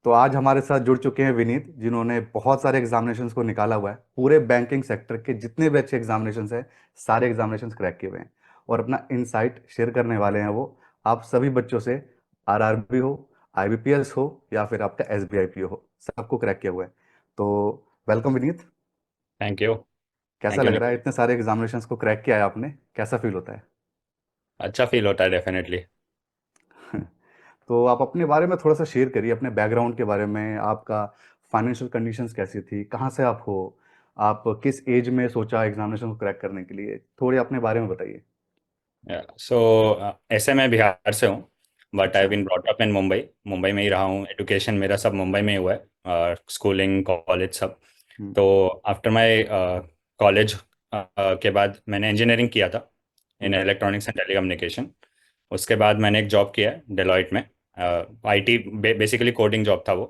तो आज हमारे साथ जुड़ चुके हैं विनीत, जिन्होंने बहुत सारे एग्जामिनेशंस को निकाला हुआ है। पूरे बैंकिंग सेक्टर के जितने भी अच्छे एग्जामिनेशंस हैं, सारे एग्जामिनेशंस क्रैक किए हुए हैं और अपना इनसाइट शेयर करने वाले हैं वो आप सभी बच्चों से। आरआरबी हो, आईबीपीएस हो या फिर आपका एसबीआईपी हो, सबको क्रैक किया हुआ है। तो वेलकम विनीत। Thank you. कैसा थैंक यू लग रहा है, निखिल। इतने सारे एग्जामिनेशंस को क्रैक किया है आपने? कैसा फील होता है? अच्छा फील होता है डेफिनेटली। तो आप अपने बारे में थोड़ा सा शेयर करिए, अपने बैकग्राउंड के बारे में। आपका फाइनेंशियल कंडीशंस कैसी थी, कहाँ से आप हो, आप किस एज में सोचा एग्जामिनेशन को क्रैक करने के लिए, थोड़े अपने बारे में बताइए। सो ऐसे मैं बिहार से हूँ, बट आई अच्छा। Been brought up in Mumbai. Mumbai में ही रहा हूँ, एजुकेशन मेरा सब मुंबई में ही हुआ है, स्कूलिंग कॉलेज सब। हम्म। तो आफ्टर माय कॉलेज के बाद मैंने इंजीनियरिंग किया था in hmm. Electronics and telecommunication. उसके बाद मैंने एक जॉब किया डेलॉयट में। आईटी बेसिकली कोडिंग जॉब था वो,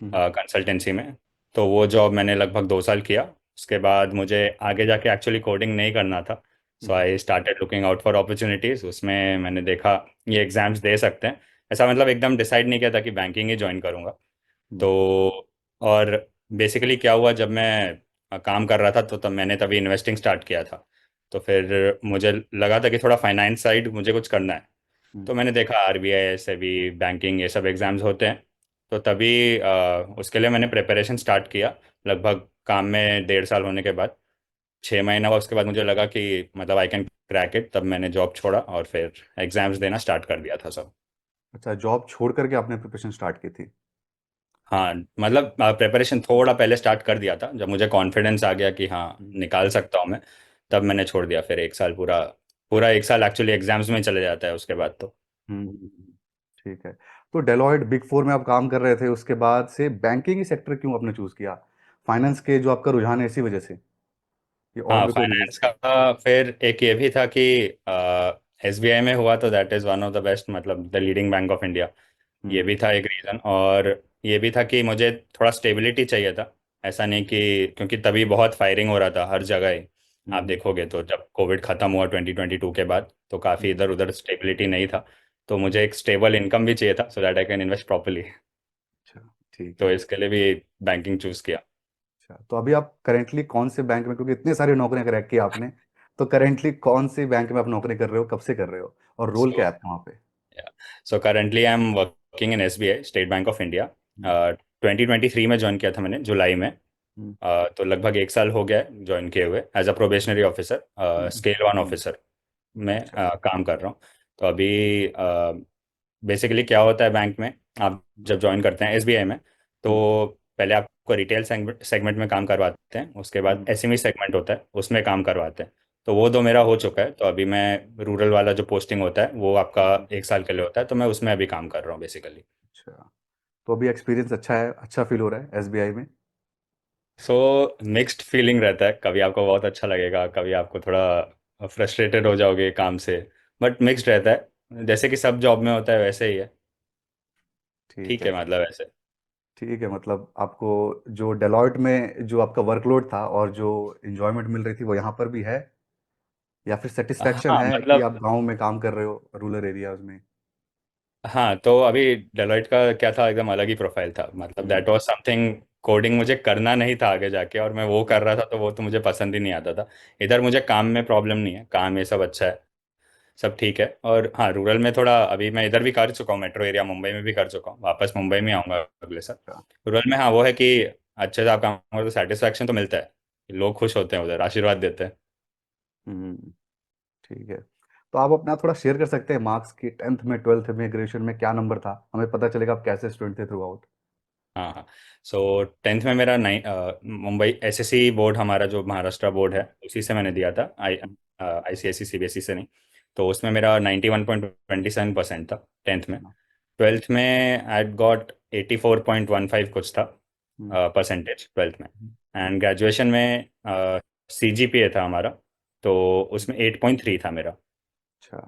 हम्म। कंसल्टेंसी में। तो वो जॉब मैंने लगभग 2 साल किया। उसके बाद मुझे आगे जाके एक्चुअली कोडिंग नहीं करना था, so hmm. I started looking out for opportunities. उसमें मैंने देखा ये एग्जाम्स दे सकते हैं। ऐसा मतलब एकदम डिसाइड नहीं किया था कि बैंकिंग ही ज्वाइन करूँगा। हम्म। तो और बेसिकली क्या हुआ, जब मैं काम कर रहा था तो तब मैंने तभी इन्वेस्टिंग स्टार्ट किया था। तो फिर मुझे लगा था कि थोड़ा फाइनेंस साइड मुझे कुछ करना है। हम्म। तो मैंने देखा आरबीआई, सेबी, बैंकिंग ये सब एग्जाम्स होते हैं। तो तभी उसके लिए मैंने प्रिपरेशन स्टार्ट किया। लगभग काम में 1.5 साल होने के बाद, 6 महीना हुआ उसके बाद मुझे लगा कि मतलब आई कैन क्रैक इट। तब मैंने जॉब छोड़ा और फिर एग्जाम्स देना स्टार्ट कर दिया था सब। अच्छा, जॉब छोड़ करके आपने प्रिपरेशन स्टार्ट की थी? हाँ, मतलब प्रिपरेशन थोड़ा पहले स्टार्ट कर दिया था, जब मुझे कॉन्फिडेंस आ गया कि हाँ हम्म। निकाल सकता हूँ मैं। तब मैंने छोड़ दिया। फिर 1 साल पूरा, पूरा 1 साल एक्चुअली एग्जाम्स में चले जाता है उसके बाद तो। ठीक है। तो डेलॉयट बिग फोर में आप काम कर रहे थे, उसके बाद से बैंकिंग ही सेक्टर क्यों आपने चूज किया? फाइनेंस के जो आपका रुझान है इसी वजह से, ये और हाँ, भी कोई रीजन फाइनेंस थे? का फिर एक ये भी था कि एसबीआई में हुआ तो that is one of the best, मतलब the leading bank of India. ये हम्म। भी था एक रीज़न। और ये भी था कि मुझे थोड़ा स्टेबिलिटी चाहिए था। ऐसा नहीं कि, क्योंकि तभी बहुत फायरिंग हो रहा था हर जगह ही। आप हम्म। देखोगे तो जब कोविड ख़त्म हुआ 2022 के बाद, तो काफ़ी हम्म। इधर उधर स्टेबिलिटी नहीं था। तो मुझे एक स्टेबल इनकम भी चाहिए था, so that I can invest properly. अच्छा। ठीक तो है। इसके लिए भी बैंकिंग चूज़ किया। अच्छा, तो अभी आप करेंटली कौन से बैंक में, क्योंकि इतने सारी नौकरियां क्रैक की आपने, तो करेंटली कौन से बैंक में आप नौकरी कर रहे हो, कब से कर रहे हो, और रोल सो क्या है आपका वहाँ पे? So currently I am working in SBI, State Bank of India. Hmm. 2023 में ज्वाइन किया था मैंने, जुलाई में। हम्म। तो लगभग 1 साल हो गया है ज्वाइन किए हुए as a probationary officer, hmm. Scale one hmm. Officer में अच्छा। काम कर रहा हूँ। तो अभी बेसिकली क्या होता है बैंक में, आप जब ज्वाइन करते हैं एसबीआई में, हम्म। तो पहले आपको रिटेल सेगमेंट में काम करवाते हैं। उसके बाद हम्म। एसएमई सेगमेंट होता है, उसमें काम करवाते हैं। तो वो दो मेरा हो चुका है। तो अभी मैं रूरल वाला जो पोस्टिंग होता है वो आपका हम्म। 1 साल के लिए होता है, तो मैं उसमें अभी काम कर रहा हूँ बेसिकली। अच्छा, तो अभी एक्सपीरियंस अच्छा है, अच्छा फील हो रहा है एसबीआई में? सो मिक्स्ड फीलिंग रहता है, कभी आपको बहुत अच्छा लगेगा, कभी आपको थोड़ा फ्रस्ट्रेटेड हो जाओगे काम से। बट मिक्स्ड रहता है, जैसे कि सब जॉब में होता है वैसे ही है। ठीक ठीक है। है, मतलब ऐसे। ठीक है, मतलब आपको जो डेलॉयट में जो आपका वर्कलोड था और जो इंजॉयमेंट मिल रही थी वो यहाँ पर भी है, या फिर सेटिस्फैक्शन हाँ है कि मतलब, आप गांव में काम कर रहे हो रूरल एरियाज में? हाँ तो अभी डेलोइट का क्या था, एकदम अलग ही प्रोफाइल था। मतलब हम्म। दैट वाज समथिंग, कोडिंग मुझे करना नहीं था आगे जाके, और मैं वो कर हम्म। रहा था, तो वो तो मुझे पसंद ही नहीं आता था। इधर मुझे काम में प्रॉब्लम नहीं है, काम ये सब अच्छा है, सब ठीक है। और हाँ, रूरल में थोड़ा, अभी मैं इधर भी कर चुका हूँ, मेट्रो एरिया मुंबई में भी कर चुका हूँ, वापस मुंबई में आऊँगा अगले साल। अच्छा। रूरल में हाँ वो है कि अच्छे से आप काम करो तो सेटिस्फैक्शन तो मिलता है, लोग खुश होते हैं उधर, आशीर्वाद देते हैं। हम्म। ठीक है। तो आप अपना थोड़ा शेयर कर सकते हैं मार्क्स की, 10th में, 12th में, ग्रेजुएशन में क्या नंबर था, हमें पता चलेगा आप कैसे स्टूडेंट थे थ्रू आउट। हाँ हाँ। सो 10th में मेरा मुंबई एसएससी बोर्ड, हमारा जो महाराष्ट्र बोर्ड है उसी से मैंने दिया था, आईसीएससी सीबीएसई से नहीं। तो उसमें मेरा 91.27% था 10th में। 12th में आई गॉट 84.15 कुछ था परसेंटेज 12th में। एंड ग्रेजुएशन में सीजीपीए था हमारा, तो उसमें 8.3 था मेरा। अच्छा,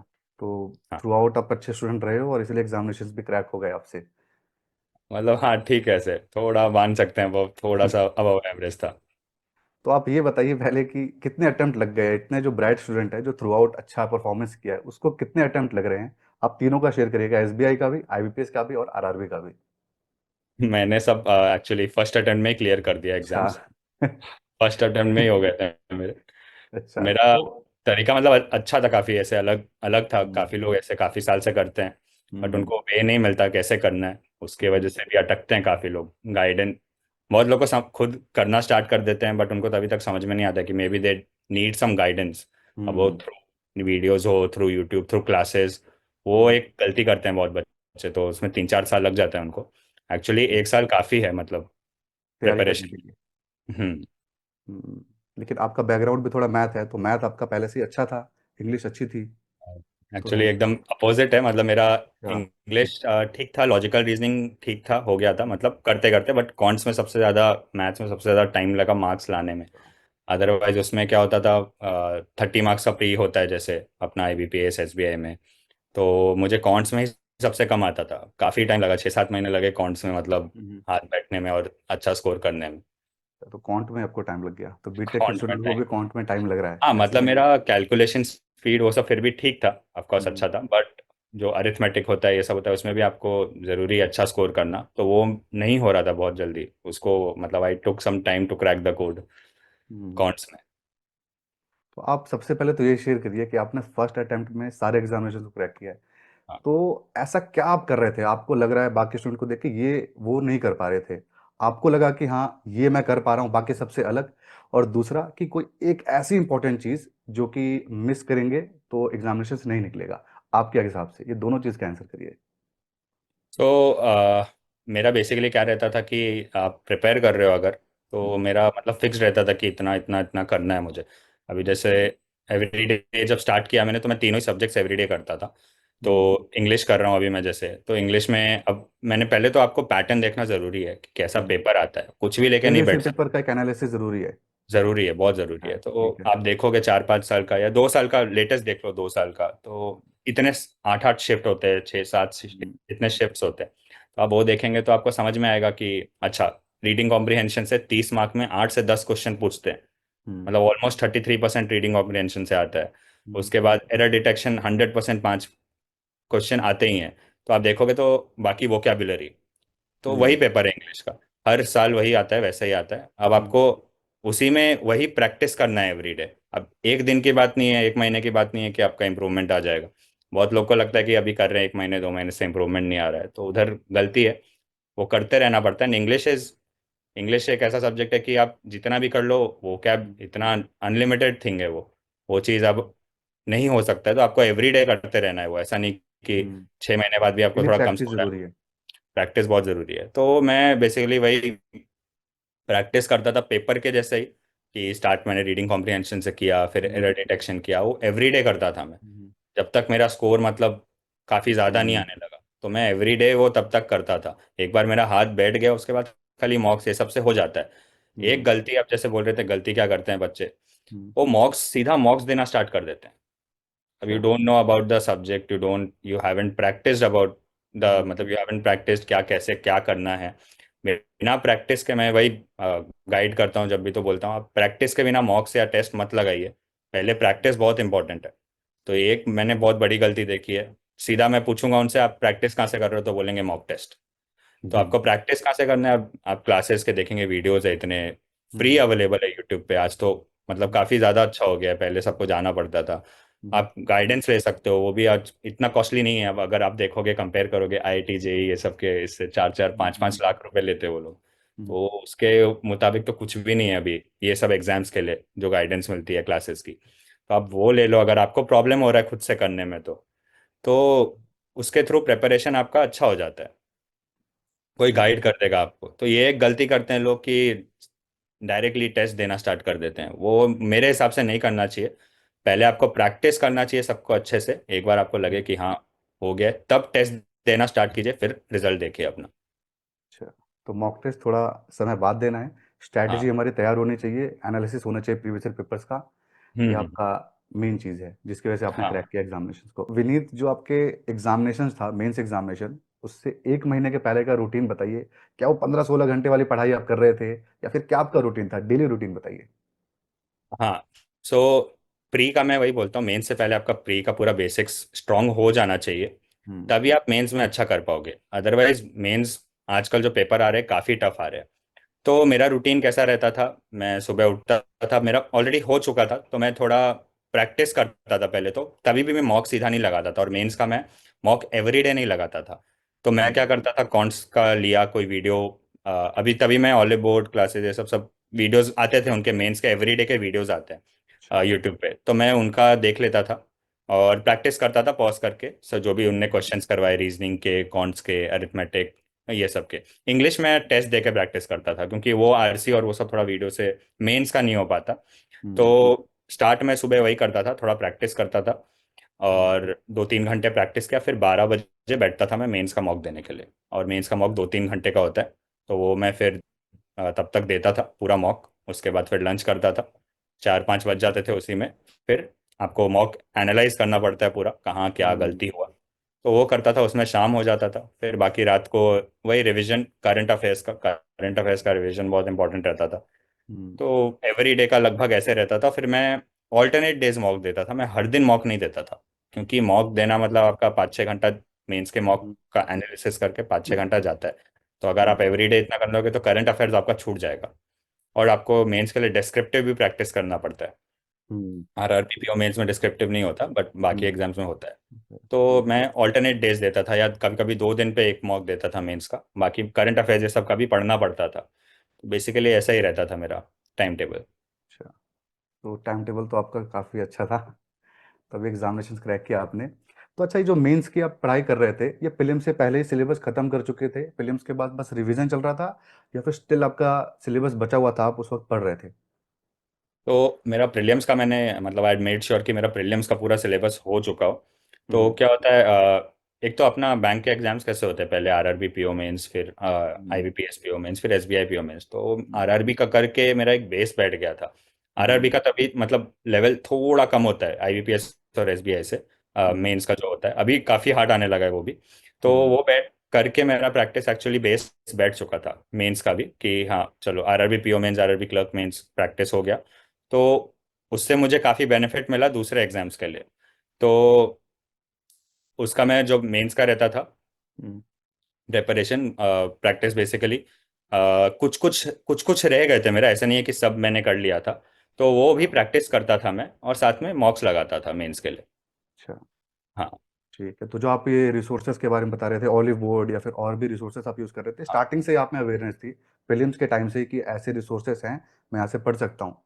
तो हाँ थ्रू आउट आप अच्छे स्टूडेंट रहे हो और इसलिए एग्जामिनेशन भी क्रैक हो गए आपसे। मतलब, हाँ ठीक है, ऐसे थोड़ा मान सकते हैं, वो थोड़ा सा अबव एवरेज था। तो आप ये बताइए पहले कि कितने अटेम्प्ट लग गए, इतने जो ब्राइट स्टूडेंट है जो थ्रू आउट अच्छा परफॉर्मेंस किया है उसको कितने अटेम्प्ट लग रहे हैं? आप तीनों का शेयर करिएगा, एसबीआई का भी, आईबीपीएस का भी और आरआरबी का भी। मैंने सब एक्चुअली फर्स्ट अटेम्प्ट में क्लियर कर दिया अच्छा। एग्जाम्स। फर्स्ट अटेम्प्ट में ही हो गए थे मेरे। अच्छा मेरा तो तरीका मतलब अच्छा था, काफ़ी ऐसे अलग अलग था। हम्म काफ़ी लोग ऐसे काफ़ी साल से करते हैं, बट हम्म उनको वे नहीं मिलता कैसे करना है। उसके हम्म वजह से भी अटकते हैं काफ़ी लोग। गाइडेंस बहुत लोग को खुद करना स्टार्ट कर देते हैं, बट उनको तभी तक समझ में नहीं आता कि maybe they need some guidance. अब वो हम्म थ्रू वीडियोस हो, थ्रू यूट्यूब, थ्रू क्लासेस, वो हम्म, एक गलती करते हैं बहुत बच्चे। तो उसमें 3-4 साल लग जाते हैं उनको। एक्चुअली 1 साल काफ़ी है, मतलब तैयारी करने प्रिपरेशन। के लिए। हम्म। हम्म, लेकिन आपका बैकग्राउंड भी थोड़ा मैथ है, तो मैथ आपका पहले से ही अच्छा था, इंग्लिश अच्छी थी एक्चुअली तो। एकदम अपोजिट है, मतलब मेरा अच्छा। इंग्लिश ठीक था, लॉजिकल रीजनिंग ठीक था, हो गया था मतलब करते करते। बट कॉन्ट्स में सबसे ज़्यादा, मैथ्स में सबसे ज़्यादा टाइम लगा मार्क्स लाने में। अदरवाइज उसमें क्या होता था, 30 मार्क्स का प्री होता है जैसे अपना IBPS SBI में। तो मुझे कॉन्ट्स में ही सबसे कम आता था। काफ़ी टाइम लगा, 6-7 महीने लगे कॉन्ट्स में, मतलब हम्म, हाथ बैठने में और अच्छा स्कोर करने में। तो क्वांट में आपको टाइम लग गया, तो बीटेक के कॉन्ट्स में स्टूडेंट को टाइम, भी क्वांट में टाइम लग रहा है हाँ ऐसे मतलब ही। मेरा कैलकुलेशन स्पीड वो सब फिर भी ठीक था, ऑफकोर्स हम्म अच्छा था। बट जो अरिथमेटिक होता है, ये सब होता है, उसमें भी आपको ज़रूरी है अच्छा स्कोर करना, तो वो नहीं हो रहा था बहुत जल्दी उसको। मतलब I took some time to crack the code hmm. कॉन्ट्स में। तो आप सबसे पहले तो ये शेयर करिए कि आपने फर्स्ट अटेम्प्ट में सारे एग्जामिनेशन को क्रैक किया है, हाँ। तो ऐसा क्या आप कर रहे थे, आपको लग रहा है बाकी स्टूडेंट को देख के ये वो नहीं कर पा रहे थे, आपको लगा कि हाँ ये मैं कर पा रहा हूँ बाकी सबसे अलग? और दूसरा कि कोई एक ऐसी इंपॉर्टेंट चीज जो कि मिस करेंगे तो एग्जामिनेशन से नहीं निकलेगा, आपके हिसाब से ये दोनों चीज का आंसर करिए। तो मेरा बेसिकली क्या रहता था कि आप प्रिपेयर कर रहे हो अगर, तो हम्म मेरा मतलब फिक्स रहता था कि इतना इतना इतना करना है मुझे। अभी जैसे एवरीडे जब स्टार्ट किया मैंने, तो मैं तीनों ही सब्जेक्ट्स एवरीडे करता था। तो हम्म। इंग्लिश कर रहा हूँ अभी मैं, जैसे तो इंग्लिश में अब मैंने पहले तो आपको पैटर्न देखना ज़रूरी है कि कैसा पेपर आता है, कुछ भी लेके नहीं प्रीवियस ईयर बैठ। पेपर का एक एनालिसिस जरूरी है। जरूरी है, बहुत जरूरी हाँ है। तो ठीक है। आप देखोगे 4-5 साल का या 2 साल का, लेटेस्ट देख लो 2 साल का, तो इतने 8-8 शिफ्ट होते हैं, 6-7 हम्म इतने शिफ्ट्स होते हैं। तो आप वो देखेंगे तो आपको समझ में आएगा कि अच्छा, रीडिंग कॉम्प्रिहेंशन से 30 मार्क में 8 से 10 क्वेश्चन पूछते हैं। हम्म मतलब ऑलमोस्ट 33% रीडिंग कॉम्प्रिहेंशन से आता है। हम्म उसके बाद एरर डिटेक्शन 100%, 5 क्वेश्चन आते ही हैं। तो आप देखोगे तो बाकी वोकैबुलरी, तो वही हम्म पेपर है इंग्लिश का। हर साल वही आता है, वैसा ही आता है। अब हम्म आपको उसी में वही प्रैक्टिस करना है एवरीडे। अब एक दिन की बात नहीं है, एक महीने की बात नहीं है कि आपका इंप्रूवमेंट आ जाएगा। बहुत लोग को लगता है कि अभी कर रहे हैं 1 महीने 2 महीने से इंप्रूवमेंट नहीं आ रहा है, तो उधर गलती है। वो करते रहना पड़ता है। इंग्लिश एक ऐसा सब्जेक्ट है कि आप जितना भी कर लो, वो क्या, इतना अनलिमिटेड थिंग है वो चीज़ अब नहीं हो सकता है। तो आपको एवरीडे करते रहना है वो, ऐसा नहीं कि हम्म। 6 महीने बाद भी इसके आपको लिए थोड़ा कम प्रैक्टिस स्कोर। जरूरी है। प्रैक्टिस बहुत ज़रूरी है। तो मैं बेसिकली वही प्रैक्टिस करता था पेपर के जैसे ही, कि स्टार्ट मैंने रीडिंग कॉम्प्रिहेंशन से किया, फिर हम्म एरर डिटेक्शन किया, वो एवरीडे करता था मैं। हम्म जब तक मेरा स्कोर मतलब काफ़ी ज़्यादा नहीं हम्म आने लगा, तो मैं एवरीडे वो तब तक करता था। एक बार मेरा हाथ बैठ गया, उसके बाद खाली मॉक्स ये सब से हो जाता है। एक हम्म गलती, आप जैसे बोल रहे थे गलती क्या करते हैं बच्चे, हम्म, वो मॉक्स सीधा मॉक्स देना स्टार्ट कर देते हैं। अब यू अच्छा। Don't know about the subject, you haven't practised about the, hmm मतलब यू हैवंट प्रैक्टिस्ड क्या कैसे क्या करना है। बिना प्रैक्टिस के मैं वही गाइड करता हूँ जब भी, तो बोलता हूँ आप प्रैक्टिस के बिना मॉक्स या टेस्ट मत लगाइए। पहले प्रैक्टिस बहुत इंपॉर्टेंट है। तो एक मैंने बहुत बड़ी गलती देखी है। सीधा मैं पूछूंगा उनसे आप प्रैक्टिस कहाँ से कर रहे हो, तो बोलेंगे मॉक टेस्ट। तो हम्म आपको प्रैक्टिस कहाँ से करना है? आप क्लासेस के देखेंगे, वीडियोस है इतने फ्री हम्म अवेलेबल है यूट्यूब पे आज तो। मतलब हम्म काफ़ी ज़्यादा अच्छा हो गया है, पहले सबको जाना पड़ता था। हम्म आप गाइडेंस ले सकते हो, वो भी आज इतना कॉस्टली नहीं है। अब अगर आप देखोगे, कंपेयर करोगे IIT JEE ये सब के, इससे 4-4 5-5 लाख रुपए लेते हैं वो लोग। हम्म, तो उसके मुताबिक तो कुछ भी नहीं है अभी ये सब एग्जाम्स के लिए जो गाइडेंस मिलती है क्लासेस की। तो आप वो ले लो अगर आपको प्रॉब्लम हो रहा है खुद से करने में, तो उसके थ्रू प्रिपरेशन आपका अच्छा हो जाता है। कोई ठीक है। गाइड कर देगा आपको। तो ये एक गलती करते हैं लोग कि डायरेक्टली टेस्ट देना स्टार्ट कर देते हैं, वो मेरे हिसाब से नहीं करना चाहिए। पहले आपको प्रैक्टिस करना चाहिए सबको अच्छे से, एक बार आपको लगे कि हाँ हो गया, तब टेस्ट देना स्टार्ट कीजिए, फिर रिजल्ट देखिए अपना। अच्छा, तो मॉक टेस्ट थोड़ा समय बाद देना है, स्ट्रैटेजी हाँ। हमारी तैयार होनी चाहिए, एनालिसिस होना चाहिए प्रीवियस ईयर पेपर्स का। ये हम्म। आपका मेन चीज़ है जिसकी वजह से आपने हाँ। क्रैक किया एग्जामिनेशन को। विनीत, जो आपके एग्जामिनेशन था, मेंस एग्जामिनेशन, उससे एक महीने के पहले का रूटीन बताइए। क्या वो 15-16 घंटे वाली पढ़ाई आप कर रहे थे, या फिर क्या आपका रूटीन था, डेली रूटीन बताइए। हाँ। सो प्री का मैं वही बोलता हूँ, मेंस से पहले आपका प्री का पूरा बेसिक्स स्ट्रांग हो जाना चाहिए। हम्म तभी आप मेंस में अच्छा कर पाओगे। अदरवाइज मेंस आजकल जो पेपर आ रहे हैं काफ़ी टफ आ रहे हैं। तो मेरा रूटीन कैसा रहता था, मैं सुबह उठता था, मेरा ऑलरेडी हो चुका था, तो मैं थोड़ा प्रैक्टिस करता था पहले। तो तभी भी मैं मॉक सीधा नहीं लगाता था, और मेंस का मैं मॉक एवरीडे नहीं लगाता था। तो मैं क्या करता था, कॉन्ट्स का लिया कोई वीडियो, अभी तभी मैं ऑलिव बोर्ड क्लासेस ये सब सब वीडियोस आते थे उनके, मेंस के एवरीडे के वीडियोस आते अच्छा। हैं यूट्यूब पे, तो मैं उनका देख लेता था और प्रैक्टिस करता था पॉज करके। सो जो भी उनने क्वेश्चंस करवाए रीजनिंग के, कॉन्ट्स के, अरिथमेटिक, ये सब के। इंग्लिश में टेस्ट दे के प्रैक्टिस करता था, क्योंकि वो आरसी और वो सब थोड़ा वीडियो से मेंस का नहीं हो पाता। हम्म। तो स्टार्ट में सुबह वही करता था, थोड़ा प्रैक्टिस करता था, हम्म। और 2-3 घंटे प्रैक्टिस किया, फिर 12 बजे बैठता था मैं मेंस का मॉक देने के लिए। और मेंस का मॉक 2-3 घंटे का होता है, तो वो मैं फिर तब तक देता था पूरा मॉक। उसके बाद फिर लंच करता था, 4-5 बज जाते थे उसी में। फिर आपको मॉक एनालाइज करना पड़ता है पूरा, कहाँ क्या हम्म। गलती हुआ, तो वो करता था, उसमें शाम हो जाता था। फिर बाकी रात को वही रिवीजन, करंट अफेयर्स का रिवीजन बहुत इंपॉर्टेंट रहता था। हम्म। तो एवरी डे का लगभग ऐसे रहता था। फिर मैं ऑल्टरनेट डेज मॉक देता था, मैं हर दिन मॉक नहीं देता था, क्योंकि मॉक देना मतलब आपका 5-6 घंटा, मेंस के मॉक हम्म। का एनालिसिस करके 5-6 घंटा जाता है। तो अगर हम्म। आप एवरी डे इतना कर लोगे तो करंट अफेयर्स आपका छूट जाएगा। और आपको मेंस के लिए डिस्क्रिप्टिव भी प्रैक्टिस करना पड़ता है। हम्म। आरआरबी पीओ मेंस में डिस्क्रिप्टिव नहीं होता, बट बाकी हम्म। एग्जाम्स में होता है। तो मैं ऑल्टरनेट डेज देता था, या कभी कभी 2 दिन पे एक मॉक देता था मेंस का। बाकी करंट अफेयर्स ये सब का भी पढ़ना पड़ता था। तो बेसिकली ऐसा ही रहता था मेरा टाइम टेबल। अच्छा, तो टाइम टेबल तो आपका काफ़ी अच्छा था, तभी एग्जामिनेशन क्रैक किया आपने। तो अच्छा, ये जो मेंस की आप पढ़ाई कर रहे थे, ये प्रीलिम्स से पहले ही सिलेबस खत्म कर चुके थे, प्रीलिम्स के बाद बस रिवीजन चल रहा था, या फिर स्टिल आपका सिलेबस बचा हुआ था, आप उस वक्त पढ़ रहे थे? तो मेरा प्रीलिम्स का मैंने मतलब आई मेड श्योर कि मेरा प्रीलिम्स का पूरा सिलेबस हो चुका हो। तो हम्म। क्या होता है, एक तो अपना बैंक के एग्जाम्स कैसे होते हैं, पहले आरआरबी पीओ मेंस, फिर हम्म। आईबीपीएस पीओ मेंस, फिर एसबीआई पीओ मेंस। तो हम्म। आरआरबी का करके मेरा एक बेस बैठ गया था। हम्म। आरआरबी का तभी मतलब लेवल थोड़ा कम होता है आईबीपीएस और एसबीआई से, हम्म। मेंस का जो होता है अभी काफ़ी हार्ड आने लगा है वो भी। तो हम्म। वो बैठ करके मेरा प्रैक्टिस एक्चुअली बेस बैठ चुका था मेंस का भी, कि हाँ चलो RRB PO mains, RRB clerk mains practice हो गया। तो उससे मुझे काफ़ी बेनिफिट मिला दूसरे एग्जाम्स के लिए। तो उसका मैं जो मेंस का रहता था हम्म। प्रिपरेशन, प्रैक्टिस बेसिकली, कुछ कुछ रह गए थे मेरा, ऐसा नहीं है कि सब मैंने कर लिया था। तो वो भी प्रैक्टिस करता था मैं, और साथ में मॉक्स लगाता था मेंस के लिए। अच्छा, हाँ। ठीक है। तो जो आप ये रिसोर्सेज के बारे में बता रहे थे, ऑलिव बोर्ड या फिर और भी रिसोर्सेज आप यूज़ कर रहे थे, हाँ। स्टार्टिंग से ही आप में अवेयरनेस थी प्रीलिम्स के टाइम से ही कि ऐसे रिसोर्सेज हैं, मैं यहाँ से पढ़ सकता हूँ?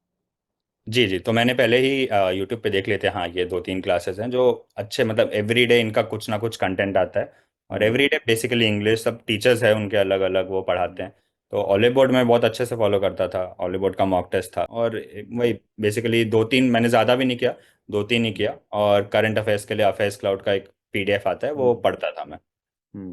जी जी, तो मैंने पहले ही यूट्यूब पे देख लेते हैं, हाँ ये 2-3 क्लासेस हैं जो अच्छे, मतलब एवरीडे इनका कुछ ना कुछ कंटेंट आता है। और हम्म। एवरीडे बेसिकली इंग्लिश, सब टीचर्स हैं उनके अलग अलग, वो हम्म। पढ़ाते हैं। तो ऑलिव बोर्ड में बहुत अच्छे से फॉलो करता था, ऑलिव बोर्ड का मॉक टेस्ट था, और वही बेसिकली 2-3, मैंने ज़्यादा भी नहीं किया, 2-3 ही किया। और करंट अफेयर्स के लिए अफेयर्स क्लाउड का एक पीडीएफ आता है, वो हम्म। पढ़ता था मैं। हम्म।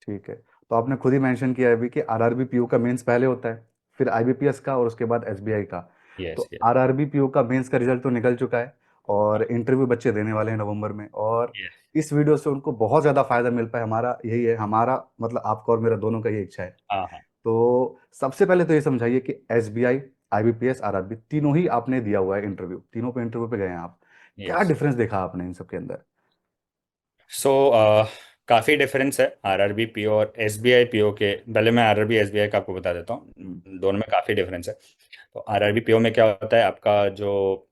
ठीक है। तो आपने खुद ही मेंशन किया है अभी कि आरआरबी पीओ का मेंस पहले होता है, फिर आईबीपीएस का, और उसके बाद एसबीआई का। यस तो यस। आरआरबी पीओ का मेंस का रिजल्ट तो निकल चुका है, और इंटरव्यू बच्चे देने वाले हैं नवंबर में, और यस। इस वीडियो से उनको बहुत ज़्यादा फायदा मिल पाए, हमारा यही है, हमारा मतलब आपका और मेरा दोनों का ये इच्छा है। हाँ हाँ। तो सबसे पहले तो ये समझाइए कि एसबीआई, आईबीपीएस, आरआरबी तीनों ही आपने दिया हुआ है इंटरव्यू, तीनों पे इंटरव्यू पे गए हैं आप, क्या यस। डिफरेंस देखा आपने इन सब के अंदर? सो काफ़ी डिफरेंस है आरआरबी पीओ और एसबीआई पीओ के। पहले मैं आरआरबी एसबीआई का आपको बता देता हम्म। हूँ, दोनों में काफ़ी डिफरेंस है। तो आरआरबी पीओ में क्या होता है, आपका जो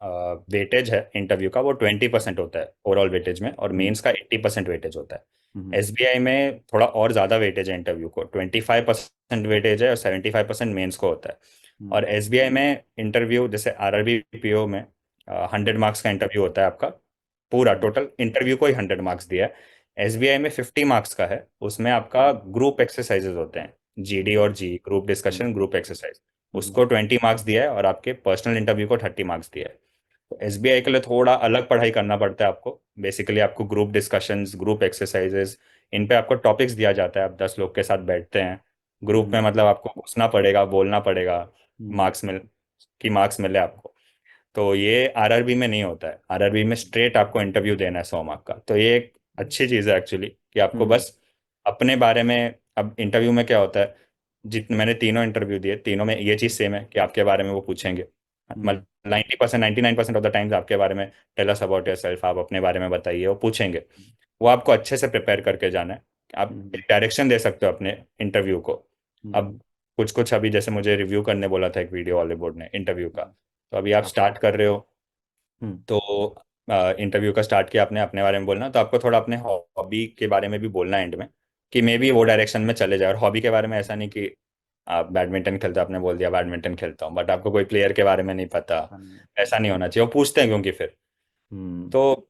वेटेज है इंटरव्यू का वो 20% होता है ओवरऑल वेटेज में, और हम्म। मेंस का 80% वेटेज होता है। हम्म। एसबीआई में थोड़ा और ज़्यादा वेटेज है इंटरव्यू को, 25% वेटेज है, और 75% मेंस को होता है। हम्म। और एसबीआई में इंटरव्यू, जैसे आरआरबी पीओ में 100 मार्क्स का इंटरव्यू होता है आपका, पूरा हम्म। टोटल इंटरव्यू को ही 100 मार्क्स दिया है। एसबीआई में 50 मार्क्स का है, उसमें आपका ग्रुप एक्सरसाइजेज होते हैं, जीडी और जी, ग्रुप हम्म। डिस्कशन, ग्रुप एक्सरसाइज, हम्म। उसको 20 मार्क्स दिया है, और आपके पर्सनल इंटरव्यू को 30 मार्क्स दिया है। तो एसबीआई के लिए थोड़ा अलग पढ़ाई करना पड़ता है आपको। बेसिकली आपको ग्रुप डिस्कशंस, ग्रुप एक्सरसाइजेज, इन पे आपको टॉपिक्स दिया जाता है, आप 10 लोग के साथ बैठते हैं ग्रुप में, हम्म। मतलब आपको घुसना पड़ेगा, बोलना पड़ेगा, हम्म। मार्क्स मिले आपको। तो ये आरआरबी में नहीं होता है, आरआरबी में स्ट्रेट आपको इंटरव्यू देना है 100 मार्क का। तो ये एक अच्छी चीज़ है एक्चुअली, कि आपको हम्म। बस अपने बारे में, अब इंटरव्यू में क्या होता है, जितने मैंने तीनों इंटरव्यू दिए, तीनों में ये चीज़ सेम है कि आपके बारे में वो पूछेंगे। हम्म। मतलब 90%, 99% ऑफ द टाइम्स आपके बारे में, tell us about yourself, आप अपने बारे में बताइए, वो पूछेंगे। वो आपको अच्छे से प्रिपेयर करके जाना है, आप हम्म, एक डायरेक्शन दे सकते हो अपने इंटरव्यू को। हम्म, अब कुछ कुछ अभी जैसे मुझे रिव्यू करने बोला था एक वीडियो वाले बोर्ड ने इंटरव्यू का, हम्म, तो अभी आप अच्छा। स्टार्ट कर रहे हो, हम्म, तो इंटरव्यू का स्टार्ट किया आपने अपने बारे में बोलना, तो आपको थोड़ा अपने हॉबी के बारे में भी बोलना एंड में, कि मे बी वो डायरेक्शन में चले जाए। और हॉबी के बारे में ऐसा नहीं कि आप बैडमिंटन खेलते हो, आपने बोल दिया बैडमिंटन खेलता हूँ, बट आपको कोई प्लेयर के बारे में नहीं पता। ऐसा नहीं होना चाहिए, वो पूछते हैं क्योंकि फिर। हम्म, तो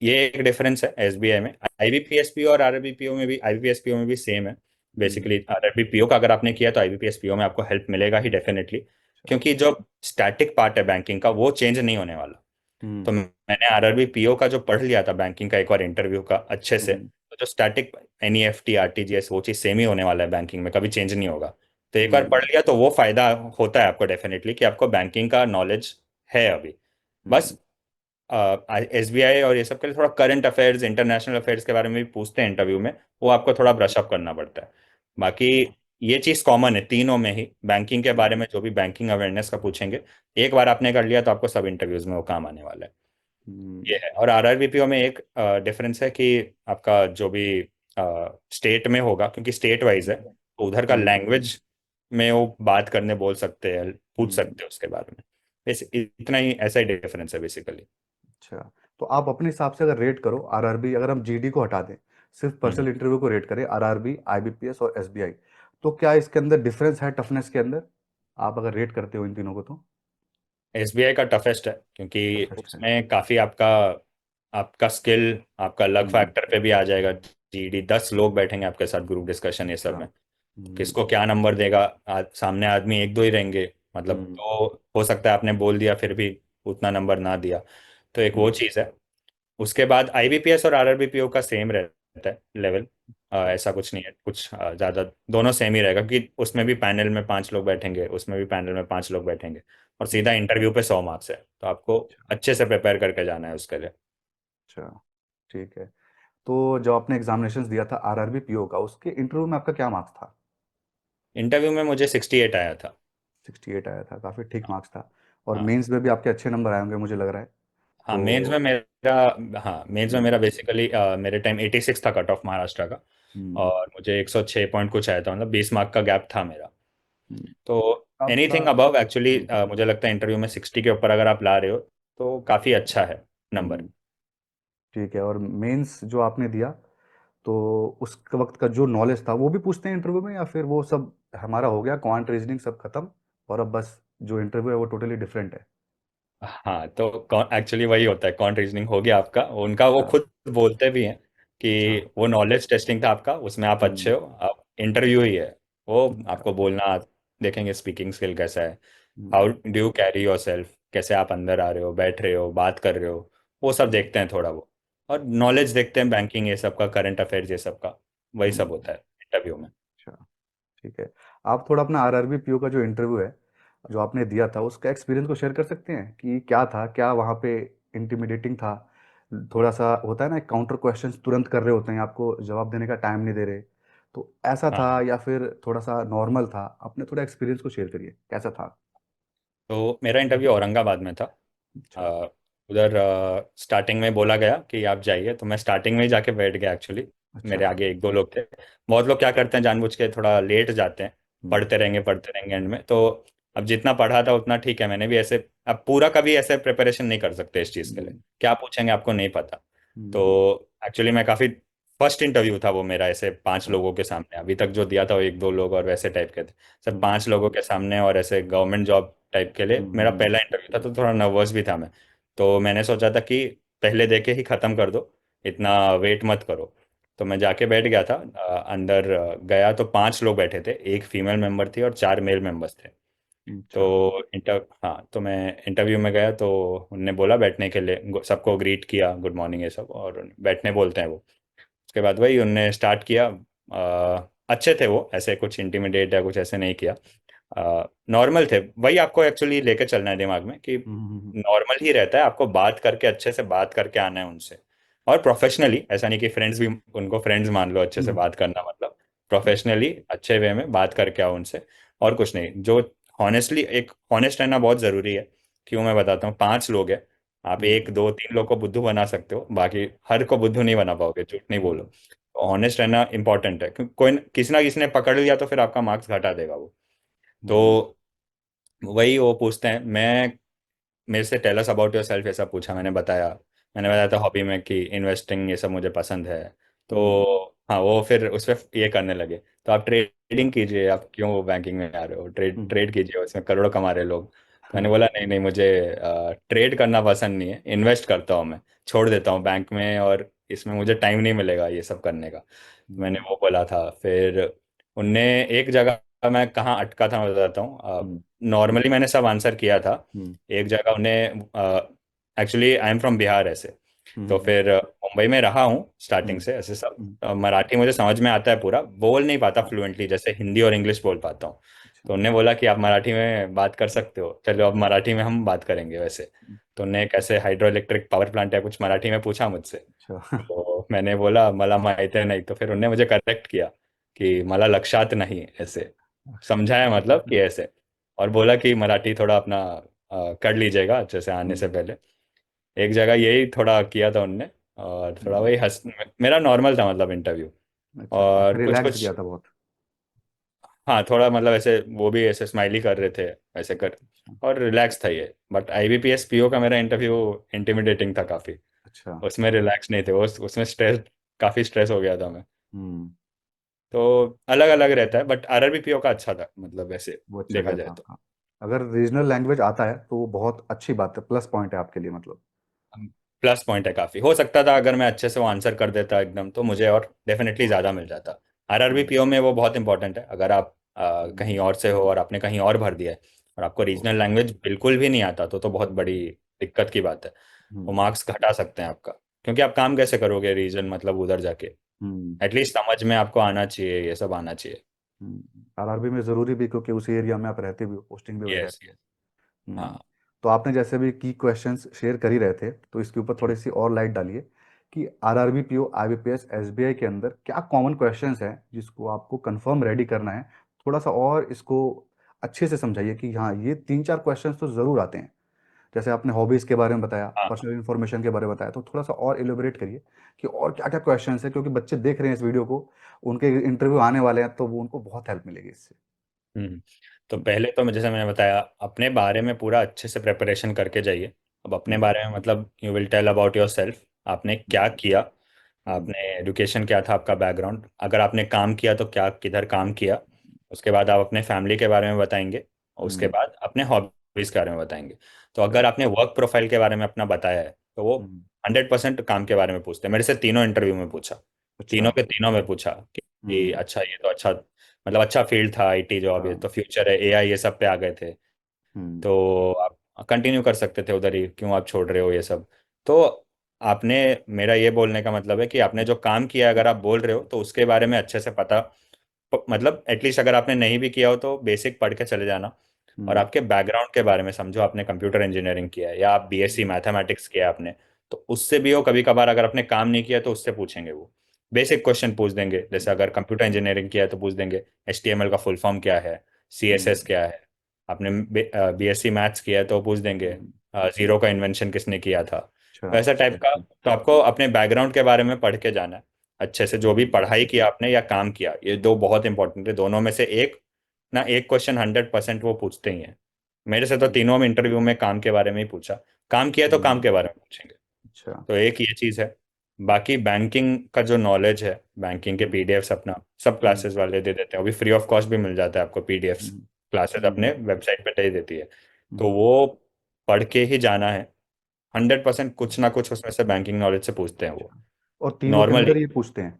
ये एक डिफरेंस है एसबीआई में। आईबीपीएसपीओ और आरबीपीओ में भी, आईबीपीएसपीओ में भी सेम है हम्म, बेसिकली। आरबीपीओ का अगर आपने किया तो आईबीपीएसपीओ में आपको हेल्प मिलेगा ही डेफिनेटली, अच्छा। क्योंकि जो स्टैटिक पार्ट है बैंकिंग का वो चेंज नहीं होने वाला। हम्म, तो मैंने आरआरबी पीओ का जो पढ़ लिया था बैंकिंग का एक बार इंटरव्यू का अच्छे से, हम्म, तो जो स्टैटिक एनईएफटी आरटीजीएस वो चीज़ सेम ही होने वाला है बैंकिंग में, कभी चेंज नहीं होगा। तो एक बार हम्म, पढ़ लिया तो वो फायदा होता है आपको डेफिनेटली, कि आपको बैंकिंग का नॉलेज है अभी। बस हम्म, एसबीआई और ये सब के लिए थोड़ा करंट अफेयर्स, इंटरनेशनल अफेयर्स के बारे में भी पूछते हैं इंटरव्यू में, वो आपको थोड़ा ब्रश अप करना पड़ता है। बाकी ये चीज़ कॉमन है तीनों में ही, बैंकिंग के बारे हम्म, में जो भी बैंकिंग अवेयरनेस का पूछेंगे, एक बार आपने कर लिया तो आपको सब इंटरव्यूज में वो काम आने वाला है। हम्म, ये है। और आरआरबीपीओ में एक डिफरेंस है कि आपका जो भी स्टेट में होगा, क्योंकि स्टेट वाइज है, तो उधर का हम्म, लैंग्वेज में वो बात करने बोल सकते हैं, पूछ हम्म, सकते हैं उसके बारे में। बस इतना ही, ऐसा ही डिफरेंस है बेसिकली। अच्छा। तो आप अपने हिसाब से अगर रेट करो आरआरबी, अगर हम जीडी को हटा दें, सिर्फ पर्सनल इंटरव्यू को रेट करें, आरआरबी, आईबीपीएस और एसबीआई, तो क्या इसके अंदर डिफरेंस है टफनेस के अंदर? आप अगर रेट करते हो इन तीनों को तो। एसबीआई का टफेस्ट है, क्योंकि टफेस्ट है। उसमें काफ़ी आपका आपका स्किल, आपका लक हम्म, फैक्टर पे भी आ जाएगा। जीडी 10 लोग बैठेंगे आपके साथ ग्रुप डिस्कशन ये सब अच्छा। में, हम्म, किसको क्या नंबर देगा। सामने आदमी एक दो ही रहेंगे, मतलब हम्म, तो हो सकता है आपने बोल दिया फिर भी उतना नंबर ना दिया, तो एक वो हम्म, चीज़ है। उसके बाद आईबीपीएस और आरआरबीपीओ का सेम रहता है लेवल, अच्छा। ऐसा कुछ नहीं है कुछ ज़्यादा, दोनों सेम ही रहेगा, क्योंकि उसमें भी पैनल में 5 लोग बैठेंगे, उसमें भी पैनल में 5 लोग बैठेंगे, और हम्म, सीधा इंटरव्यू पे 100 मार्क्स है, तो आपको अच्छा। अच्छे से प्रिपेयर करके जाना है उसके लिए। अच्छा, ठीक है। तो जब आपने एग्जामिनेशन दिया था आरआरबी पीओ का, उसके इंटरव्यू में आपका क्या मार्क्स था? इंटरव्यू में मुझे 68 आया था। 68 आया था, काफ़ी ठीक मार्क्स था। और हाँ। मेंस में भी आपके अच्छे नंबर आए होंगे मुझे लग रहा है। हाँ मेंस में तो मेरा हाँ मेंस में हम्म, मेरा बेसिकली मेरे टाइम 86 था कट ऑफ महाराष्ट्र का, हम्म, और मुझे 106 पॉइंट कुछ आया था, मतलब 20 मार्क का गैप था मेरा। हम्म, तो आपका एनीथिंग अबव एक्चुअली, मुझे लगता है इंटरव्यू में 60 के ऊपर अगर आप ला रहे हो तो काफ़ी अच्छा है नंबर। हम्म, ठीक है। और मेंस जो आपने दिया, तो उस वक्त का जो नॉलेज था वो भी पूछते हैं इंटरव्यू में, या फिर वो सब हमारा हो गया क्वांट रीजनिंग सब खत्म, और अब बस जो इंटरव्यू है वो टोटली डिफरेंट है? हाँ तो एक्चुअली वही होता है, कॉन्ट रीजनिंग हो गया आपका, उनका वो अच्छा। खुद बोलते भी हैं अच्छा। कि वो नॉलेज टेस्टिंग था आपका, उसमें आप अच्छे हम्म, हो, आप इंटरव्यू ही है वो, अच्छा। आपको बोलना देखेंगे, स्पीकिंग स्किल कैसा है, how hmm, do you carry your self, कैसे आप अंदर आ रहे हो, बैठ रहे हो, बात कर रहे हो, वो सब हम्म, देखते हैं थोड़ा वो। और अच्छा। नॉलेज देखते हैं बैंकिंग ये सब का, करंट अफेयर्स ये सब का, वही सब हम्म, होता है इंटरव्यू में। अच्छा, ठीक है। आप थोड़ा अपना आरआरबी पीओ का जो इंटरव्यू है, जो आपने दिया था, उसका एक्सपीरियंस को शेयर कर सकते हैं कि क्या था, क्या वहाँ पे इंटिमिडेटिंग था? थोड़ा सा होता है ना, काउंटर क्वेश्चंस तुरंत कर रहे होते हैं, आपको जवाब देने का टाइम नहीं दे रहे, तो ऐसा था हाँ या फिर थोड़ा सा नॉर्मल था? अपने थोड़ा एक्सपीरियंस को शेयर करिए, कैसा था? तो मेरा इंटरव्यू औरंगाबाद में था। अच्छा। अ, उधर स्टार्टिंग में बोला गया कि आप जाइए, तो मैं स्टार्टिंग में ही जाके बैठ गया एक्चुअली। अच्छा। मेरे आगे एक दो लोग थे। बहुत लोग क्या करते हैं जानबूझ के थोड़ा लेट जाते हैं, हम्म, पढ़ते रहेंगे एंड में, तो अब जितना पढ़ा था उतना ठीक है, मैंने भी ऐसे, अब पूरा कभी ऐसे प्रिपरेशन नहीं कर सकते इस चीज़ के लिए, हम्म, क्या पूछेंगे आपको नहीं पता। तो हम्म, एक्चुअली मैं काफ़ी, फर्स्ट इंटरव्यू था वो मेरा ऐसे पांच अच्छा। लोगों के सामने, अभी तक जो दिया था वो एक दो लोग और वैसे टाइप के थे, सब हम्म, 5 लोगों के सामने, और ऐसे गवर्नमेंट जॉब टाइप के लिए मेरा हम्म, पहला इंटरव्यू था, तो थोड़ा नर्वस भी था मैं। तो मैंने सोचा था कि पहले देके ही ख़त्म कर दो, इतना वेट मत करो। तो मैं जाके बैठ गया था, अंदर गया तो 5 लोग बैठे थे, एक फीमेल मेंबर थी और 4 मेल मेंबर्स थे। अच्छा। तो हाँ तो मैं इंटरव्यू में गया, तो उनने बोला बैठने के लिए, सबको ग्रीट किया, गुड मॉर्निंग ये सब, और बैठने बोलते हैं वो। उसके बाद वही उनने स्टार्ट किया। अच्छे थे वो, ऐसे कुछ इंटिमिडेट या कुछ ऐसे नहीं किया, नॉर्मल थे। वही आपको एक्चुअली लेके चलना है दिमाग में कि हम्म, नॉर्मल ही रहता है, आपको बात करके अच्छे से बात करके आना है उनसे, और प्रोफेशनली, ऐसा नहीं कि फ्रेंड्स भी, उनको फ्रेंड्स मान लो, अच्छे से हम्म, बात करना मतलब प्रोफेशनली अच्छे वे में बात करके आओ उनसे। और कुछ नहीं, जो हॉनेस्टली, एक हॉनेस्ट रहना बहुत ज़रूरी है। क्यों, मैं बताता हूँ, 5 लोग हैं, आप हम्म, एक दो तीन लोग को बुद्धू बना सकते हो, बाकी हर को बुद्धू नहीं बना पाओगे, झूठ नहीं हम्म, बोलो। ऑनेस्ट रहना इंपॉर्टेंट है, क्योंकि कोई किसी ना किसी ने पकड़ लिया तो फिर आपका मार्क्स घटा देगा वो। हम्म। तो वही वो पूछते हैं, मैं मेरे से tell us about yourself ऐसा पूछा, मैंने बताया था हॉबी में कि इन्वेस्टिंग ये सब मुझे पसंद है। हम्म। तो हाँ, वो फिर उस पर ये करने लगे, तो आप ट्रेडिंग कीजिए, आप क्यों बैंकिंग में आ रहे हो, ट्रेड हम्म। ट्रेड कीजिए, उसमें करोड़ों कमा रहे लोग। तो मैंने हाँ। बोला नहीं नहीं, मुझे ट्रेड करना पसंद नहीं है, इन्वेस्ट करता हूँ मैं, छोड़ देता हूँ बैंक में, और इसमें मुझे टाइम नहीं मिलेगा ये सब करने का। तो मैंने हम्म। वो बोला था। फिर उनने एक जगह, मैं कहाँ अटका था मैं बताता हूँ। हम्म। नॉर्मली मैंने सब आंसर किया था। हम्म। एक जगह उन्हें, actually I am from Bihar ऐसे, तो हम्म। फिर मुंबई में रहा हूँ स्टार्टिंग हम्म। से ऐसे सब। हम्म। मराठी मुझे समझ में आता है पूरा, बोल नहीं पाता अच्छा। फ्लुएंटली, जैसे हिंदी और इंग्लिश बोल पाता हूँ। अच्छा। तो उन्होंने बोला कि आप मराठी में बात कर सकते हो, चलो अब मराठी में हम बात करेंगे वैसे। तो उन्हें कैसे हाइड्रो इलेक्ट्रिक पावर प्लांट या कुछ मराठी में पूछा मुझसे। अच्छा। तो मैंने बोला मला माहिती है नहीं, तो फिर उन्होंने मुझे करेक्ट किया कि मला लक्षात नहीं ऐसे, समझाया मतलब कि ऐसे। और बोला कि मराठी थोड़ा अपना कर लीजिएगा अच्छे से आने हम्म। से पहले। एक जगह यही थोड़ा किया था उनने, और थोड़ा हम्म। वही हंस, मेरा नॉर्मल था मतलब इंटरव्यू। अच्छा, और कुछ रिलैक्स कुछ, किया था बहुत। हाँ थोड़ा मतलब ऐसे वो भी ऐसे स्माइली कर रहे थे ऐसे कर, अच्छा। और रिलैक्स था ये। बट आईबीपीएस पीओ का मेरा इंटरव्यू इंटिमिडेटिंग था काफ़ी। अच्छा। उसमें रिलैक्स नहीं थे, उसमें स्ट्रेस, काफ़ी स्ट्रेस हो गया था मैं। हम्म। तो अलग अलग रहता है, बट आरआरबी पीओ का अच्छा था मतलब वैसे वो अच्छा देखा गया जाए था, तो। हाँ। अगर रीजनल लैंग्वेज आता है तो वो बहुत अच्छी बात है, प्लस पॉइंट है आपके लिए मतलब। प्लस पॉइंट है काफी, हो सकता था अगर मैं अच्छे से वो आंसर कर देता एकदम तो मुझे और डेफिनेटली ज्यादा मिल जाता। आरआरबी हाँ। पीओ में वो बहुत इंपॉर्टेंट है, अगर आप हम्म। कहीं और से हो और आपने कहीं और भर दिया है, और आपको तो रीजनल लैंग्वेज बिल्कुल भी नहीं आता, तो बहुत बड़ी दिक्कत की बात है। वो हम्म। मार्क्स घटा सकते हैं आपका, क्योंकि आप काम कैसे करोगे रीजन मतलब उधर जाके, हम्म। एटलीस्ट समझ में आपको आना चाहिए, ये सब आना चाहिए। आरआरबी में ज़रूरी भी, क्योंकि उसी एरिया में आप रहते भी हो, पोस्टिंग भी वही यस रहती है। यस। हाँ तो आपने जैसे भी की क्वेश्चंस शेयर कर ही रहे थे, तो इसके ऊपर थोड़ी सी और लाइट डालिए कि आरआरबी पीओ आईबीपीएस एसबीआई के अंदर क्या कॉमन क्वेश्चंस हैं जिसको आपको कंफर्म रेडी करना है। थोड़ा सा और इसको अच्छे से समझाइए कि हाँ, ये तीन चार क्वेश्चंस तो ज़रूर आते हैं। जैसे आपने हॉबीज़ के बारे में बताया, हाँ पर्सनल इन्फॉर्मेशन के बारे में बताया, तो थोड़ा सा और एलिबरेट करिए कि और क्या क्या क्वेश्चंस हैं, क्योंकि बच्चे देख रहे हैं इस वीडियो को, उनके इंटरव्यू आने वाले हैं, तो वो उनको बहुत हेल्प मिलेगी इससे। हम्म। तो हम्म। पहले तो जैसे मैंने बताया, अपने बारे में पूरा अच्छे से प्रिपरेशन करके जाइए। अब अपने हम्म। बारे में मतलब you will tell about yourself, आपने क्या हम्म। किया, हम्म। आपने एजुकेशन क्या था, आपका बैकग्राउंड, अगर आपने काम किया तो क्या किधर काम किया। उसके बाद आप अपने फैमिली के बारे में बताएंगे, और उसके हम्म। बाद अपने हॉबीज़ के बारे में बताएंगे। तो अच्छा। अगर आपने वर्क प्रोफाइल के बारे में अपना बताया है, तो वो हम्म। 100% काम के बारे में पूछते हैं। मेरे से तीनों इंटरव्यू में पूछा, अच्छा। तीनों के तीनों में पूछा कि हम्म। अच्छा ये तो अच्छा मतलब अच्छा फील्ड था, आईटी जॉब, ये हाँ। तो फ्यूचर है, एआई ये सब पे आ गए थे, हम्म। तो आप कंटिन्यू कर सकते थे उधर ही, क्यों आप छोड़ रहे हो ये सब। तो आपने, मेरा ये बोलने का मतलब है कि आपने जो काम किया है, अगर आप बोल रहे हो तो उसके बारे में अच्छे से पता, मतलब एटलीस्ट अगर आपने नहीं भी किया हो तो बेसिक पढ़ के चले जाना। और हम्म। आपके बैकग्राउंड के बारे में समझो, आपने कंप्यूटर इंजीनियरिंग किया है या आप बीएससी हम्म। मैथमेटिक्स किया है आपने, तो उससे भी वो कभी कभार अगर आपने काम नहीं किया तो उससे पूछेंगे वो, बेसिक क्वेश्चन पूछ देंगे। जैसे अगर कंप्यूटर इंजीनियरिंग किया है तो पूछ देंगे एचटीएमएल का फुल फॉर्म क्या है, सीएसएस हम्म। क्या है। आपने बीएससी मैथ्स किया है तो पूछ देंगे हम्म। जीरो का इन्वेंशन किसने किया था, अच्छा। वैसा टाइप का। तो आपको अपने बैकग्राउंड के बारे में पढ़ के जाना है अच्छे से, जो भी हम्म। पढ़ाई किया आपने या काम किया, ये दो बहुत इंपॉर्टेंट है, दोनों में से एक ना एक क्वेश्चन 100% वो पूछते ही हैं। मेरे से तो हम्म। तीनों में इंटरव्यू में काम के बारे में ही पूछा, काम किया तो काम हम्म। के बारे में पूछेंगे। अच्छा। तो एक ये चीज़ है। बाकी बैंकिंग का जो नॉलेज है, बैंकिंग के हम्म। पीडीएफ्स अपना सब हम्म। क्लासेस वाले दे देते हैं, वो भी फ्री ऑफ कॉस्ट भी मिल जाता है आपको पीडीएफ्स, हम्म। क्लासेस हम्म। अपने वेबसाइट पे दे देती है। तो हम्म। वो पढ़ के ही जाना है। 100% कुछ ना कुछ उसमें से बैंकिंग नॉलेज से पूछते हैं वो, अच्छा। और तीनों के नॉर्मली अंदर ये पूछते हैं?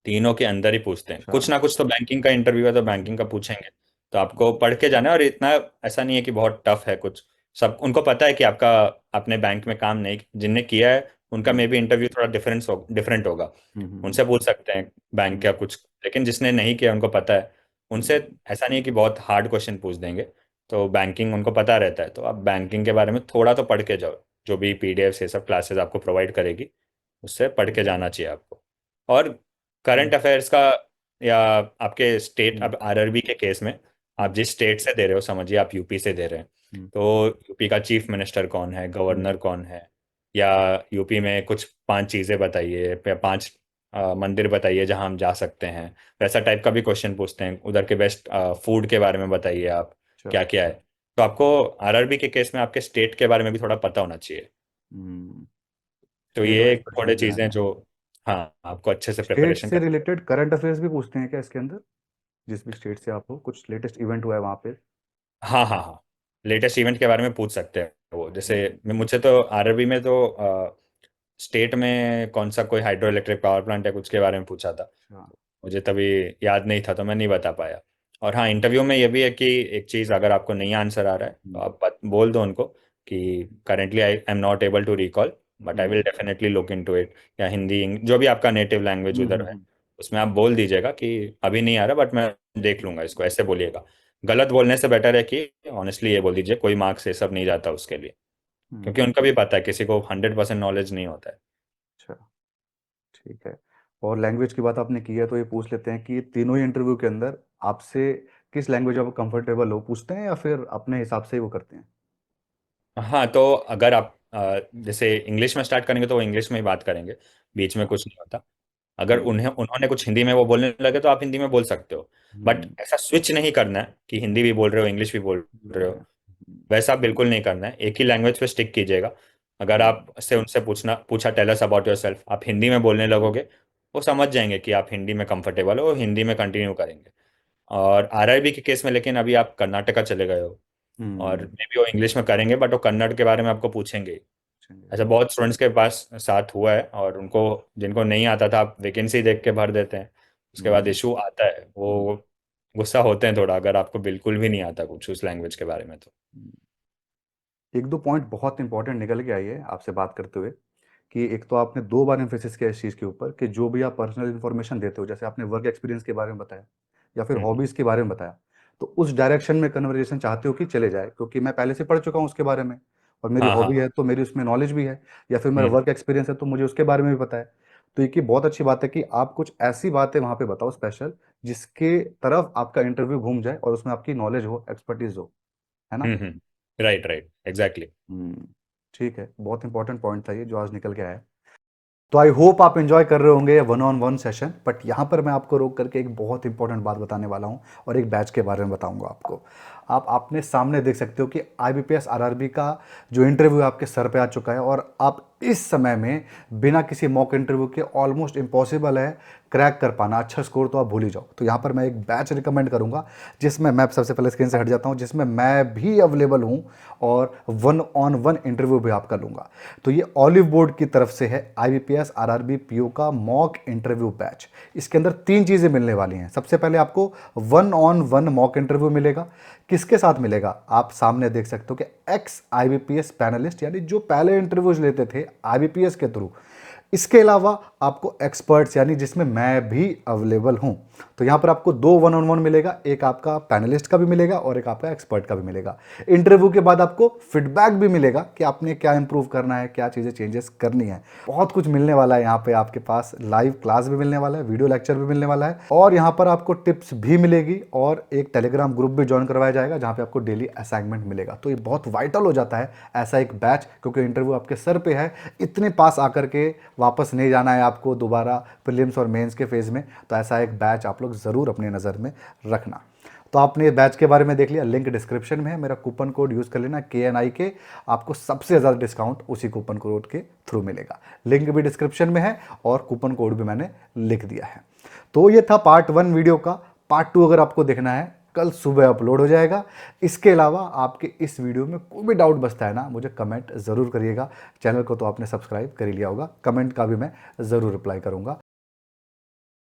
तीनों के अंदर ही पूछते हैं, अच्छा। कुछ ना कुछ तो बैंकिंग का इंटरव्यू है तो बैंकिंग का पूछेंगे। तो आपको पढ़ के जाना है, और इतना ऐसा नहीं है कि बहुत टफ है कुछ। सब उनको पता है कि आपका, आपने बैंक में काम नहीं, जिनने किया है उनका हम्म। मे बी इंटरव्यू थोड़ा डिफरेंट होगा, हम्म। उनसे पूछ सकते हैं बैंक हम्म। का कुछ। लेकिन जिसने नहीं किया उनको पता है, उनसे हम्म। ऐसा नहीं है कि बहुत हार्ड क्वेश्चन पूछ देंगे। तो बैंकिंग उनको पता रहता है, तो आप बैंकिंग के बारे में थोड़ा तो पढ़ के जाओ, जो भी पीडीएफ ये सब क्लासेस आपको प्रोवाइड करेगी, उससे पढ़ के जाना चाहिए आपको। और हम्म। करंट अफेयर्स का, या आपके स्टेट, हम्म। अब आरआरबी के केस में आप हम्म। जिस स्टेट से दे रहे हो, समझिए आप यूपी से दे रहे हैं, हम्म। तो यूपी का चीफ मिनिस्टर कौन है, हम्म। गवर्नर कौन है, या यूपी में कुछ 5 चीज़ें बताइए, या 5 मंदिर बताइए जहाँ हम जा सकते हैं, वैसा टाइप का भी क्वेश्चन पूछते हैं। उधर के बेस्ट फूड के बारे में बताइए आप, अच्छा। क्या क्या है। तो आपको आरआरबी के केस में आपके स्टेट के बारे में भी थोड़ा पता होना चाहिए। हम्म। तो स्टेट ये वाइज थोड़े क्वेश्चंस भी चीज़ें आए हैं। जो, हाँ, आपको अच्छे से स्टेट प्रिपरेशन से कर। रिलेटेड करंट अफेयर्स भी पूछते हैं क्या इसके अंदर? जिस भी स्टेट से आप हो, कुछ लेटेस्ट इवेंट हुआ है वहाँ पे? हाँ हाँ हाँ, लेटेस्ट इवेंट के बारे में पूछ सकते हैं वो। जैसे हम्म। मुझसे तो आरआरबी में तो स्टेट में कौन सा कोई हाइड्रो इलेक्ट्रिक पावर प्लांट है कुछ के बारे में पूछा था। अच्छा। मुझे तभी याद नहीं था तो मैं नहीं बता पाया। और हाँ, इंटरव्यू में ये भी है कि एक चीज़ अगर आपको नहीं आंसर आ रहा है तो हम्म। आप बोल दो उनको कि currently I am not able to recall, but I will hmm. Definitely look into it. या हिंदी जो भी आपका नेटिव लैंग्वेज हम्म। उधर है उसमें आप बोल दीजिएगा कि अभी नहीं आ रहा बट मैं देख लूंगा इसको, ऐसे बोलिएगा। गलत बोलने से बेटर है कि ऑनेस्टली ये बोल दीजिए, कोई मार्क्स ये सब नहीं जाता उसके लिए। हम्म। क्योंकि उनका भी पता है किसी को 100% नॉलेज नहीं होता है। अच्छा। ठीक है। और लैंग्वेज की बात आपने की है तो ये पूछ लेते हैं कि तीनों ही इंटरव्यू के अंदर आपसे किस लैंग्वेज आप कंफर्टेबल हो पूछते हैं, या फिर अपने हिसाब से ही वो करते हैं? हाँ, तो अगर आप जैसे इंग्लिश में स्टार्ट करेंगे तो वो इंग्लिश में ही बात करेंगे, बीच में अच्छा। कुछ नहीं होता। अगर हम्म। उन्होंने कुछ हिंदी में वो बोलने लगे तो आप हिंदी में बोल सकते हो। बट हम्म। ऐसा स्विच नहीं करना है कि हिंदी भी बोल रहे हो इंग्लिश भी बोल रहे हो, वैसा बिल्कुल नहीं करना है। एक ही लैंग्वेज पे स्टिक कीजिएगा। अगर हम्म। आप से उनसे पूछा tell us about yourself, आप हिंदी में बोलने लगोगे, वो समझ जाएंगे कि आप हिंदी में कंफर्टेबल हो, हिंदी में कंटिन्यू करेंगे। और आरआरबी के केस में लेकिन अभी आप कर्नाटका चले गए हो, और हम्म। मे बी वो इंग्लिश में करेंगे बट वो कन्नड़ के बारे में आपको पूछेंगे ही। चलेंगे। ऐसा बहुत स्टूडेंट्स के पास साथ हुआ है, और उनको जिनको नहीं आता था आप वैकेंसी देख के भर देते हैं, उसके बाद हम्म। इशू आता है, वो गुस्सा होते हैं थोड़ा अगर आपको बिल्कुल भी नहीं आता कुछ उस लैंग्वेज के बारे में तो। एक दो पॉइंट बहुत इंपॉर्टेंट निकल के आई है आपसे बात करते हुए, कि एक तो आपने दो बार एम्फेसिस किया इस चीज़ के ऊपर कि जो भी आप पर्सनल इन्फॉर्मेशन देते हो, जैसे आपने वर्क एक्सपीरियंस के बारे में बताया या फिर हम्म हॉबीज़ के बारे में बताया, तो उस डायरेक्शन में कन्वर्जेशन चाहते हो कि चले जाए, क्योंकि मैं पहले से पढ़ चुका हूँ उसके बारे में, और मेरी हाँ हाँ हॉबी है तो मेरी उसमें नॉलेज भी है, या फिर मेरा हम्म वर्क एक्सपीरियंस है तो मुझे उसके बारे में भी पता है। तो एक ये बहुत अच्छी बात है कि आप कुछ ऐसी बातें वहाँ पे बताओ स्पेशल, जिसके तरफ आपका इंटरव्यू घूम जाए और उसमें आपकी नॉलेज हो, एक्सपर्टीज हो, है ना? Right right exactly. हम्म। ठीक है, बहुत इंपॉर्टेंट पॉइंट था ये जो आज निकल के आया है। तो आई होप आप एंजॉय कर रहे होंगे one on one session, but यहाँ पर मैं आपको रोक करके एक बहुत इंपॉर्टेंट बात बताने वाला हूँ, और एक बैच के बारे में बताऊंगा आपको। आप अपने सामने देख सकते हो कि आईबीपीएस आरआरबी का जो इंटरव्यू है आपके सर पे आ चुका है, और आप इस समय में बिना किसी मॉक इंटरव्यू के ऑलमोस्ट इम्पॉसिबल है क्रैक कर पाना। अच्छा स्कोर तो आप भूल ही जाओ। तो यहाँ पर मैं एक बैच रिकमेंड करूँगा, जिसमें मैं सबसे पहले स्क्रीन से हट जाता हूँ, जिसमें मैं भी अवेलेबल हूँ और वन ऑन वन इंटरव्यू भी आपका लूँगा। तो ये ऑलिव बोर्ड की तरफ से है आईबीपीएस आरआरबी पीओ का मॉक इंटरव्यू बैच। इसके अंदर तीन चीज़ें मिलने वाली हैं। सबसे पहले आपको one on one mock interview मिलेगा। किसके साथ मिलेगा? आप सामने देख सकते हो कि एक्स आईबीपीएस पैनलिस्ट, यानी जो पहले इंटरव्यूज लेते थे आईबीपीएस के थ्रू। इसके अलावा आपको एक्सपर्ट्स, यानी जिसमें मैं भी अवेलेबल हूं। तो यहां पर आपको दो वन ऑन वन मिलेगा, एक आपका पैनलिस्ट का भी मिलेगा और एक आपका एक्सपर्ट का भी मिलेगा। इंटरव्यू के बाद आपको फीडबैक भी मिलेगा कि आपने क्या इंप्रूव करना है, क्या चीज़ें चेंजेस करनी है। बहुत कुछ मिलने वाला है यहाँ पे आपके पास। लाइव क्लास भी मिलने वाला है, वीडियो लेक्चर भी मिलने वाला है, और यहाँ पर आपको टिप्स भी मिलेगी, और एक टेलीग्राम ग्रुप भी ज्वाइन करवाया जाएगा जहाँ पे आपको डेली असाइनमेंट मिलेगा। तो ये बहुत वाइटल हो जाता है ऐसा एक बैच, क्योंकि इंटरव्यू आपके सर पे है। इतने पास आकर के वापस नहीं जाना है आपको दोबारा प्रीलिम्स और मेंस के फेज़ में। तो ऐसा एक बैच आप लोग ज़रूर अपनी नज़र में रखना। तो आपने बैच के बारे में देख लिया, लिंक डिस्क्रिप्शन में है। मेरा कूपन कोड यूज़ कर लेना KNI के, आपको सबसे ज़्यादा डिस्काउंट उसी कूपन कोड के थ्रू मिलेगा। लिंक भी डिस्क्रिप्शन में है और कूपन कोड भी मैंने लिख दिया है। तो ये था पार्ट 1 वीडियो का। पार्ट 2 अगर आपको देखना है कल सुबह अपलोड हो जाएगा। इसके अलावा आपके इस वीडियो में कोई भी डाउट बचता है ना, मुझे कमेंट ज़रूर करिएगा। चैनल को तो आपने सब्सक्राइब कर ही लिया होगा, कमेंट का भी मैं ज़रूर रिप्लाई करूँगा।